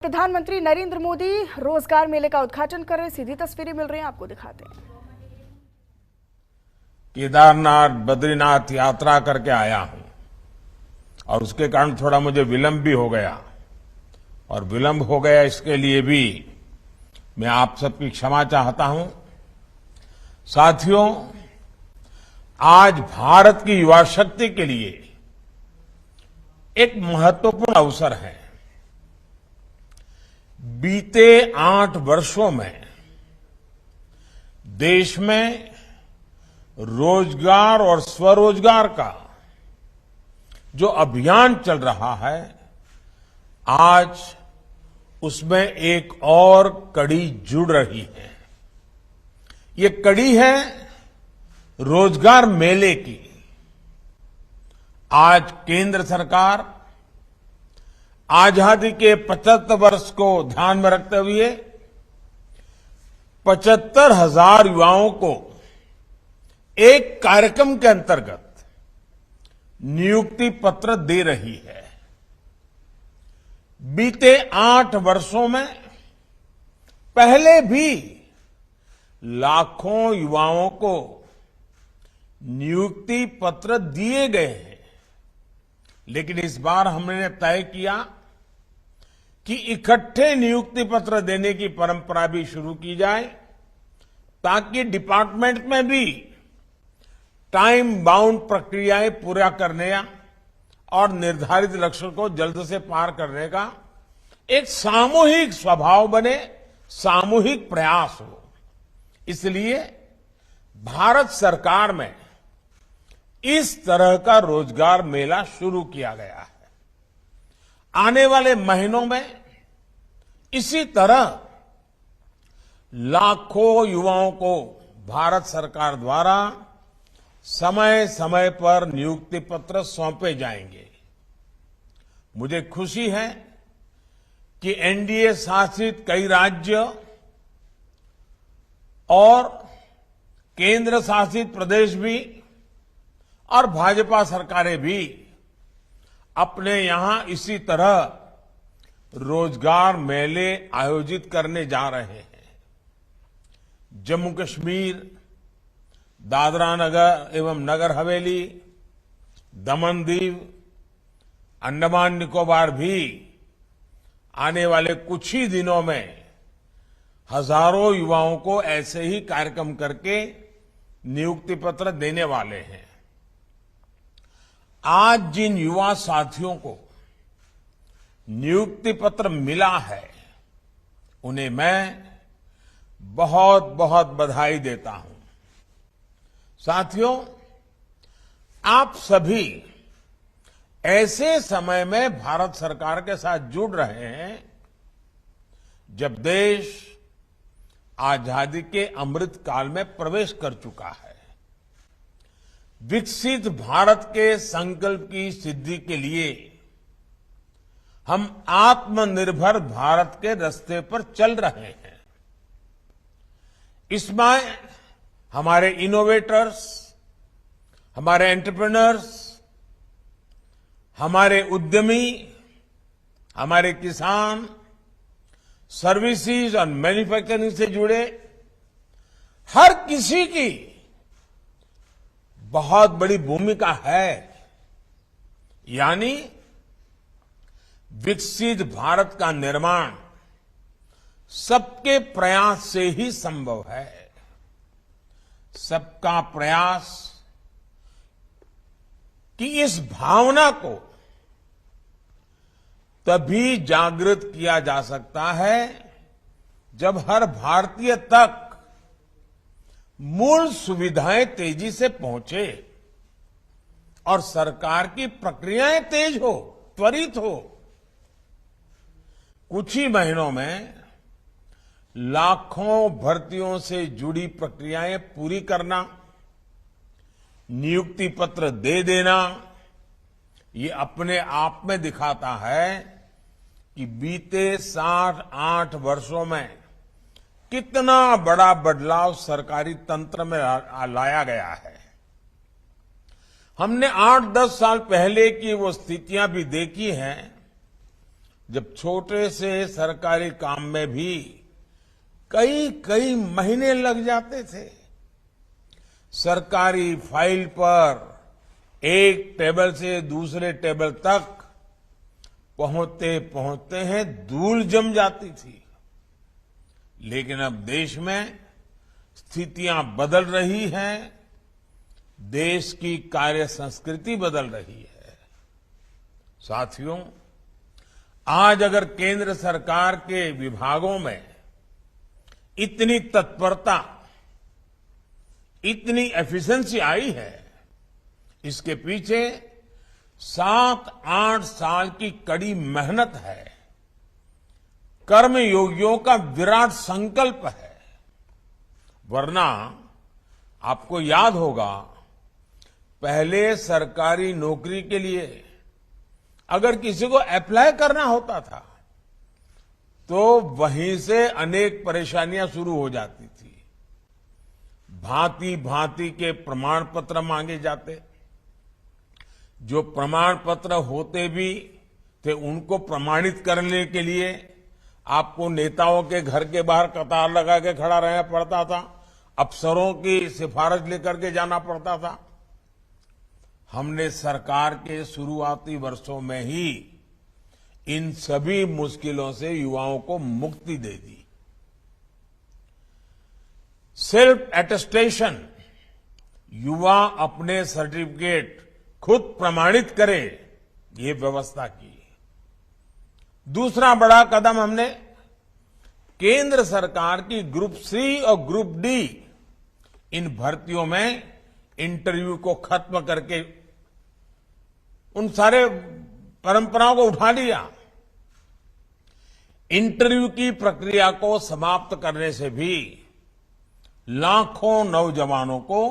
प्रधानमंत्री नरेंद्र मोदी रोजगार मेले का उद्घाटन कर रहे, सीधी तस्वीरें मिल रही हैं, आपको दिखाते हैं। केदारनाथ बद्रीनाथ यात्रा करके आया हूं और उसके कारण थोड़ा मुझे विलंब भी हो गया और विलंब हो गया इसके लिए भी मैं आप सबकी क्षमा चाहता हूं। साथियों, आज भारत की युवा शक्ति के लिए एक महत्वपूर्ण अवसर है। बीते 8 वर्षों में देश में रोजगार और स्वरोजगार का जो अभियान चल रहा है, आज उसमें एक और कड़ी जुड़ रही है। ये कड़ी है रोजगार मेले की। आज केंद्र सरकार आजादी के 75 वर्ष को ध्यान में रखते हुए 75,000 युवाओं को एक कार्यक्रम के अंतर्गत नियुक्ति पत्र दे रही है। बीते 8 वर्षों में पहले भी लाखों युवाओं को नियुक्ति पत्र दिए गए हैं, लेकिन इस बार हमने तय किया कि इकट्ठे नियुक्ति पत्र देने की परंपरा भी शुरू की जाए, ताकि डिपार्टमेंट में भी टाइम बाउंड प्रक्रियाएं पूरा करने और निर्धारित लक्ष्य को जल्द से पार करने का एक सामूहिक स्वभाव बने, सामूहिक प्रयास हो। इसलिए भारत सरकार में इस तरह का रोजगार मेला शुरू किया गया है। आने वाले महीनों में इसी तरह लाखों युवाओं को भारत सरकार द्वारा समय समय पर नियुक्ति पत्र सौंपे जाएंगे। मुझे खुशी है कि एनडीए शासित कई राज्य और केंद्र शासित प्रदेश भी और भाजपा सरकारें भी अपने यहां इसी तरह रोजगार मेले आयोजित करने जा रहे हैं। जम्मू कश्मीर, दादरा नगर एवं नगर हवेली, दमन दीव, अंडमान निकोबार भी आने वाले कुछ ही दिनों में हजारों युवाओं को ऐसे ही कार्यक्रम करके नियुक्ति पत्र देने वाले हैं। आज जिन युवा साथियों को नियुक्ति पत्र मिला है, उन्हें मैं बहुत बहुत बधाई देता हूं। साथियों, आप सभी ऐसे समय में भारत सरकार के साथ जुड़ रहे हैं जब देश आजादी के अमृत काल में प्रवेश कर चुका है। विकसित भारत के संकल्प की सिद्धि के लिए हम आत्मनिर्भर भारत के रास्ते पर चल रहे हैं। इसमें हमारे इनोवेटर्स, हमारे एंटरप्रेन्योर्स, हमारे उद्यमी, हमारे किसान, सर्विसेज और मैन्युफैक्चरिंग से जुड़े हर किसी की बहुत बड़ी भूमिका है। यानी विकसित भारत का निर्माण सबके प्रयास से ही संभव है। सबका प्रयास कि इस भावना को तभी जागृत किया जा सकता है जब हर भारतीय तक मूल सुविधाएं तेजी से पहुंचे और सरकार की प्रक्रियाएं तेज हो, त्वरित हो। कुछ ही महीनों में लाखों भर्तियों से जुड़ी प्रक्रियाएं पूरी करना, नियुक्ति पत्र दे देना, ये अपने आप में दिखाता है कि बीते 7-8 वर्षों में कितना बड़ा बदलाव सरकारी तंत्र में लाया गया है। हमने 8-10 साल पहले की वो स्थितियां भी देखी हैं जब छोटे से सरकारी काम में भी कई कई महीने लग जाते थे। सरकारी फाइल पर एक टेबल से दूसरे टेबल तक पहुंचते पहुंचते हैं धूल जम जाती थी। लेकिन अब देश में स्थितियां बदल रही हैं, देश की कार्य संस्कृति बदल रही है। साथियों, आज अगर केंद्र सरकार के विभागों में इतनी तत्परता, इतनी एफिशिएंसी आई है, इसके पीछे 7-8 साल की कड़ी मेहनत है, कर्मयोगियों का विराट संकल्प है। वरना आपको याद होगा, पहले सरकारी नौकरी के लिए अगर किसी को अप्लाई करना होता था तो वहीं से अनेक परेशानियां शुरू हो जाती थी। भांति भांति के प्रमाण पत्र मांगे जाते, जो प्रमाण पत्र होते भी थे उनको प्रमाणित करने के लिए आपको नेताओं के घर के बाहर कतार लगा के खड़ा रहना पड़ता था, अफसरों की सिफारिश लेकर के जाना पड़ता था। हमने सरकार के शुरुआती वर्षों में ही इन सभी मुश्किलों से युवाओं को मुक्ति दे दी। सेल्फ अटेस्टेशन, युवा अपने सर्टिफिकेट खुद प्रमाणित करे, ये व्यवस्था की। दूसरा बड़ा कदम हमने केंद्र सरकार की ग्रुप सी और ग्रुप डी इन भर्तियों में इंटरव्यू को खत्म करके उन सारे परंपराओं को उठा लिया। इंटरव्यू की प्रक्रिया को समाप्त करने से भी लाखों नौजवानों को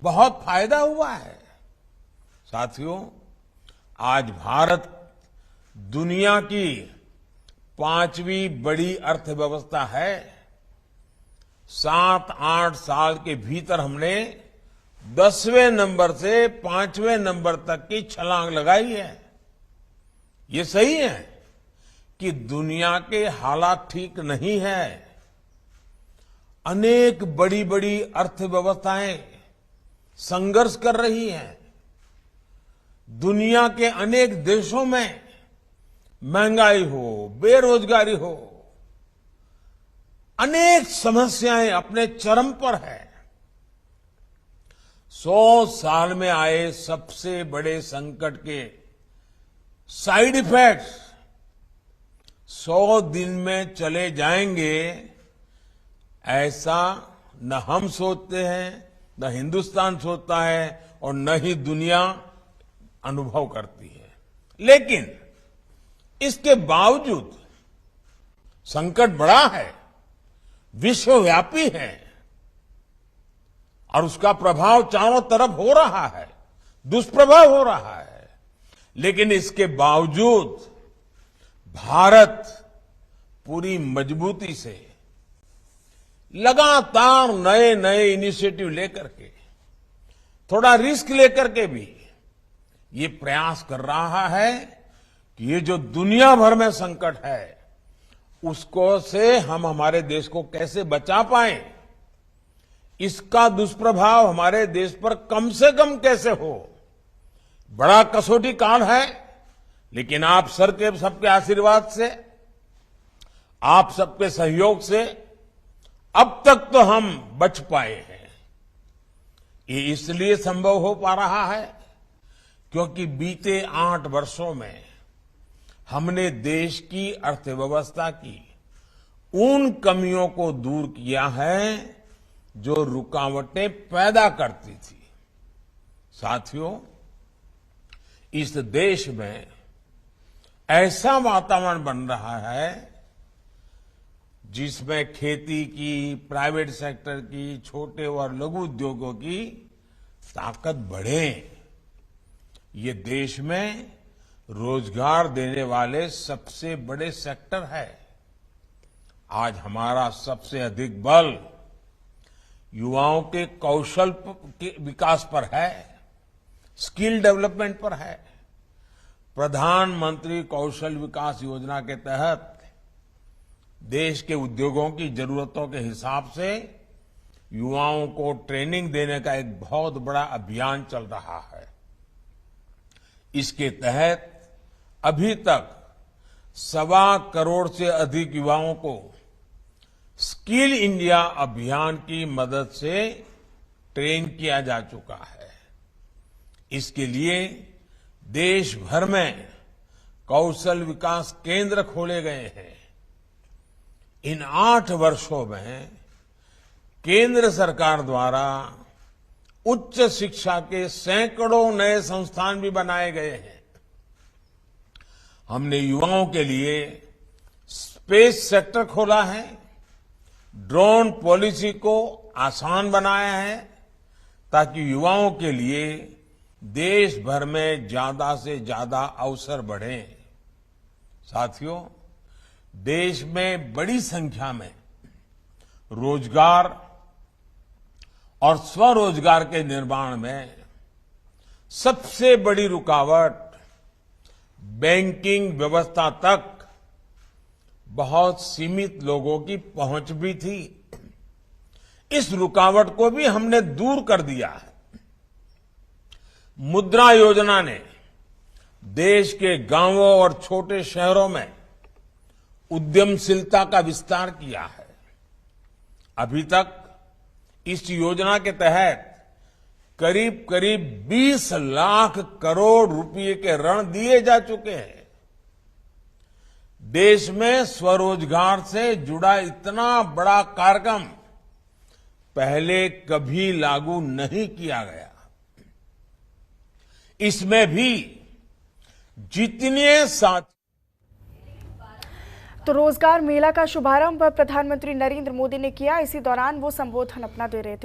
बहुत फायदा हुआ है। साथियों, आज भारत दुनिया की 5वीं बड़ी अर्थव्यवस्था है। 7-8 साल के भीतर हमने 10वें नंबर से 5वें नंबर तक की छलांग लगाई है। ये सही है कि दुनिया के हालात ठीक नहीं है। अनेक बड़ी बड़ी अर्थव्यवस्थाएं संघर्ष कर रही हैं। दुनिया के अनेक देशों में महंगाई हो, बेरोजगारी हो, अनेक समस्याएं अपने चरम पर है। 100 साल में आए सबसे बड़े संकट के साइड इफेक्ट्स 100 दिन में चले जाएंगे, ऐसा न हम सोचते हैं, न हिंदुस्तान सोचता है और न ही दुनिया अनुभव करती है। लेकिन इसके बावजूद संकट बड़ा है, विश्वव्यापी है और उसका प्रभाव चारों तरफ हो रहा है, दुष्प्रभाव हो रहा है। लेकिन इसके बावजूद भारत पूरी मजबूती से लगातार नए नए इनिशिएटिव लेकर के, थोड़ा रिस्क लेकर के भी ये प्रयास कर रहा है कि ये जो दुनिया भर में संकट है उसको से हम हमारे देश को कैसे बचा पाएं, इसका दुष्प्रभाव हमारे देश पर कम से कम कैसे हो। बड़ा कसौटी काल है, लेकिन आप सबके आशीर्वाद से, आप सबके सहयोग से अब तक तो हम बच पाए हैं। ये इसलिए संभव हो पा रहा है क्योंकि बीते 8 वर्षों में हमने देश की अर्थव्यवस्था की उन कमियों को दूर किया है जो रुकावटें पैदा करती थी। साथियों, इस देश में ऐसा वातावरण बन रहा है जिसमें खेती की, प्राइवेट सेक्टर की, छोटे और लघु उद्योगों की ताकत बढ़े। ये देश में रोजगार देने वाले सबसे बड़े सेक्टर है। आज हमारा सबसे अधिक बल युवाओं के कौशल के विकास पर है, स्किल डेवलपमेंट पर है। प्रधानमंत्री कौशल विकास योजना के तहत देश के उद्योगों की जरूरतों के हिसाब से युवाओं को ट्रेनिंग देने का एक बहुत बड़ा अभियान चल रहा है। इसके तहत अभी तक 1.25 करोड़ से अधिक युवाओं को स्किल इंडिया अभियान की मदद से ट्रेन किया जा चुका है। इसके लिए देश भर में कौशल विकास केंद्र खोले गए हैं। इन 8 वर्षों में केंद्र सरकार द्वारा उच्च शिक्षा के सैकड़ों नए संस्थान भी बनाए गए हैं। हमने युवाओं के लिए स्पेस सेक्टर खोला है, ड्रोन पॉलिसी को आसान बनाया है ताकि युवाओं के लिए देश भर में ज्यादा से ज्यादा अवसर बढ़े। साथियों, देश में बड़ी संख्या में रोजगार और स्वरोजगार के निर्माण में सबसे बड़ी रुकावट बैंकिंग व्यवस्था तक बहुत सीमित लोगों की पहुंच भी थी। इस रुकावट को भी हमने दूर कर दिया है। मुद्रा योजना ने देश के गांवों और छोटे शहरों में उद्यमशीलता का विस्तार किया है। अभी तक इस योजना के तहत करीब करीब 20 लाख करोड़ रुपए के ऋण दिए जा चुके हैं। देश में स्वरोजगार से जुड़ा इतना बड़ा कार्यक्रम पहले कभी लागू नहीं किया गया। इसमें भी जितने साथ तो रोजगार मेला का शुभारंभ प्रधानमंत्री नरेंद्र मोदी ने किया। इसी दौरान वो संबोधन अपना दे रहे थे।